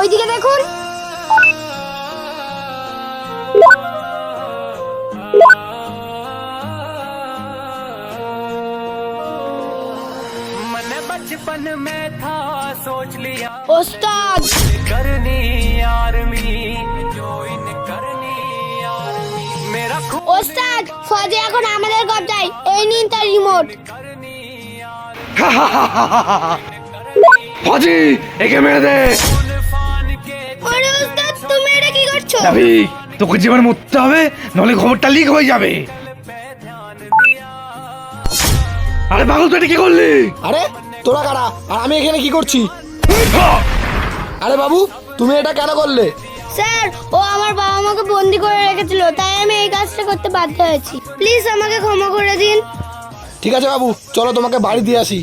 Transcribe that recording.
ওইদিকে দেখুন। बचपन में था सोच लिया ওস্তাদ करनी आर्मी ज्वाइन करनी आर्मी मेरा ওস্তাদ ফজে এখন আমাদের কবজায়, এই নিন তার রিমোট। ফজি একে মেরে দে। फान के আরে ওস্তাদ তুমি এটা কি করছো? যাবি, তোকে যেবার মরতে হবে, নলে খবরটা লিক হয়ে যাবে। আরে পাগল তুই এটা কি করলি? আরে তোরা কারা আর আমি এখানে কি করছি? আরে বাবু তুমি এটা কেন করলে? স্যার ও আমার বাবা মাকে বন্দি করে রেখেছিল, তাই আমি এই কাজটা করতে বাধ্য হয়েছি। প্লিজ আমাকে ক্ষমা করে দিন। ঠিক আছে বাবু, চলো তোমাকে বাড়ি দিয়ে আসি।